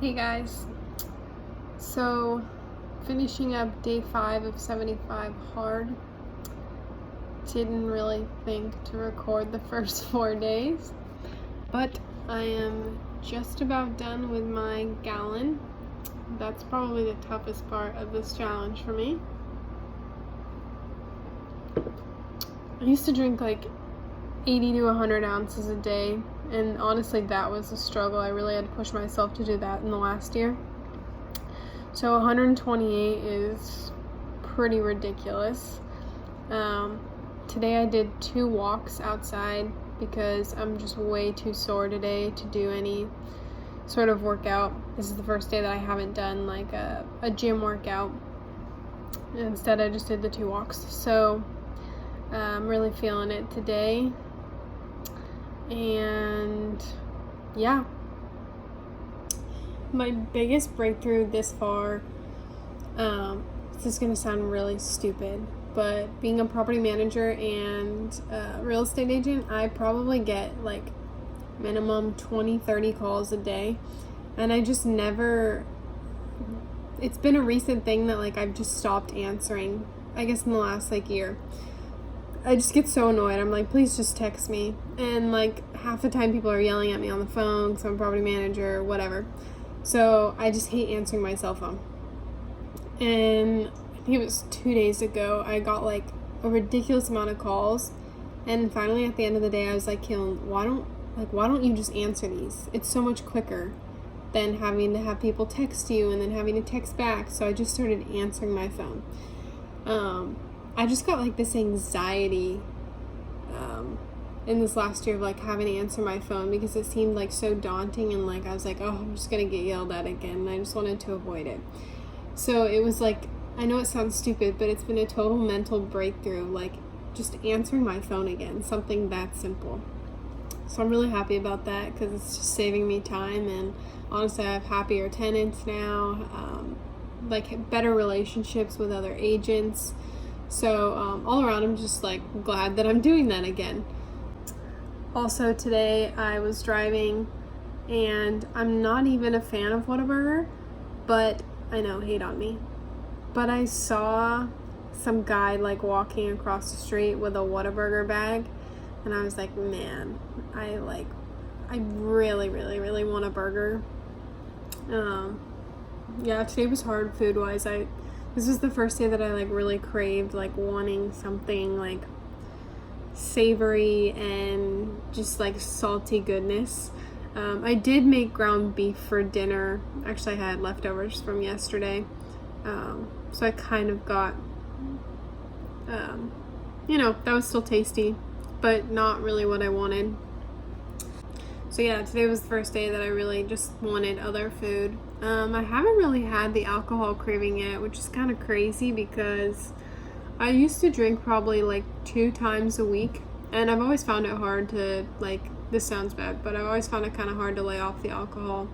Hey guys, so finishing up day 5 of 75 hard. Didn't really think to record the first 4 days, but I am just about done with my gallon. That's probably the toughest part of this challenge for me. I used to drink like 80 to 100 ounces a day, and honestly that was a struggle. I really had to push myself to do that in the last year. So 128 is pretty ridiculous. Today I did 2 walks outside because I'm just way too sore today to do any sort of workout. This is the first day that I haven't done like a gym workout. Instead I just did the 2 walks. So I'm really feeling it today. And yeah, my biggest breakthrough this far, this is going to sound really stupid, but being a property manager and real estate agent, I probably get like minimum 20-30 calls a day, and I just never, it's been a recent thing that like I've just stopped answering, I guess in the last like year. I just get so annoyed. I'm like, please just text me. And like half the time people are yelling at me on the phone because I'm a property manager or whatever. So I just hate answering my cell phone. And I think it was 2 days ago, I got like a ridiculous amount of calls. And finally at the end of the day, I was like, Kaylin, why don't you just answer these? It's so much quicker than having to have people text you and then having to text back. So I just started answering my phone. I just got like this anxiety in this last year of like having to answer my phone because it seemed like so daunting, and like I was like, oh, I'm just gonna get yelled at again, and I just wanted to avoid it. So it was like, I know it sounds stupid, but it's been a total mental breakthrough, like just answering my phone again, something that simple. So I'm really happy about that because it's just saving me time, and honestly I have happier tenants now, like better relationships with other agents. So all around, I'm just like glad that I'm doing that again. Also today I was driving, and I'm not even a fan of Whataburger, but I know, hate on me. But I saw some guy like walking across the street with a Whataburger bag, and I was like, man, I really, really, really want a burger. Yeah, today was hard food-wise. This was the first day that I like really craved like wanting something like savory and just like salty goodness. I did make ground beef for dinner. Actually, I had leftovers from yesterday. So I kind of got, that was still tasty, but not really what I wanted. So yeah, today was the first day that I really just wanted other food. I haven't really had the alcohol craving yet, which is kind of crazy because I used to drink probably like 2 times a week, and I've always found it hard to, like, this sounds bad, but I've always found it kind of hard to lay off the alcohol.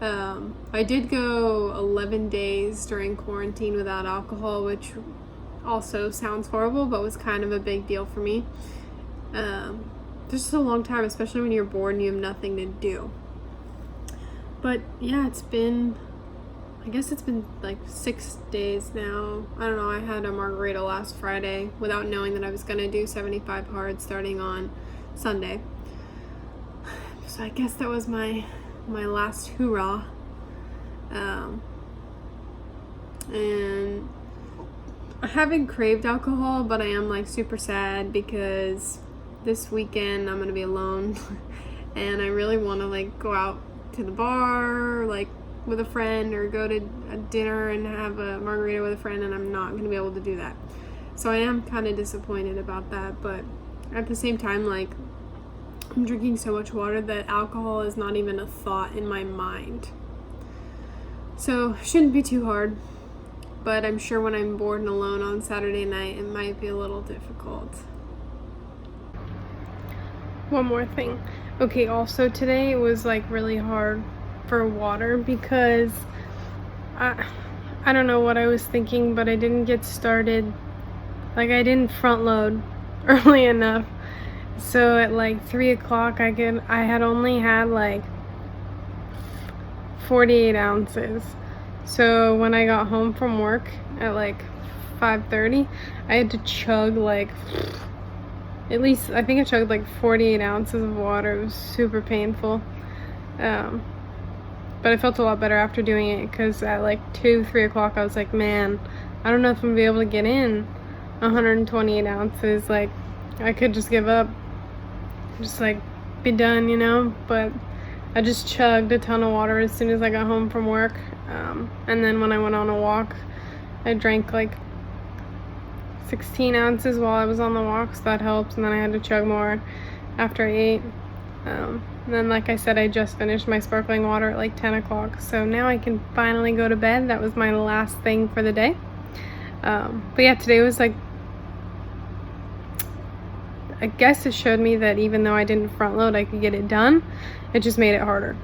I did go 11 days during quarantine without alcohol, which also sounds horrible, but was kind of a big deal for me. Just a long time, especially when you're bored and you have nothing to do. But yeah, it's been like 6 days now. I don't know, I had a margarita last Friday without knowing that I was going to do 75 hard starting on Sunday. So I guess that was my last hoorah. And I haven't craved alcohol, but I am like super sad because this weekend I'm going to be alone and I really want to like go out to the bar like with a friend or go to a dinner and have a margarita with a friend, and I'm not going to be able to do that. So I am kind of disappointed about that, but at the same time, like, I'm drinking so much water that alcohol is not even a thought in my mind. So shouldn't be too hard, but I'm sure when I'm bored and alone on Saturday night it might be a little difficult. One more thing. Okay, also today it was like really hard for water because I don't know what I was thinking, but I didn't get started. Like, I didn't front load early enough. So at like 3 o'clock I had only had like 48 ounces. So when I got home from work at like 5:30, I had to chug like, at least, I think I chugged like 48 ounces of water. It was super painful. But I felt a lot better after doing it, because at like 2, 3 o'clock, I was like, man, I don't know if I'm gonna be able to get in 128 ounces. Like, I could just give up, just like be done, you know? But I just chugged a ton of water as soon as I got home from work. And then when I went on a walk, I drank like 16 ounces while I was on the walk, so that helps. And then I had to chug more after I ate. And then, like I said, I just finished my sparkling water at like 10 o'clock. So now I can finally go to bed. That was my last thing for the day. But yeah, today was like, I guess it showed me that even though I didn't front load, I could get it done. It just made it harder.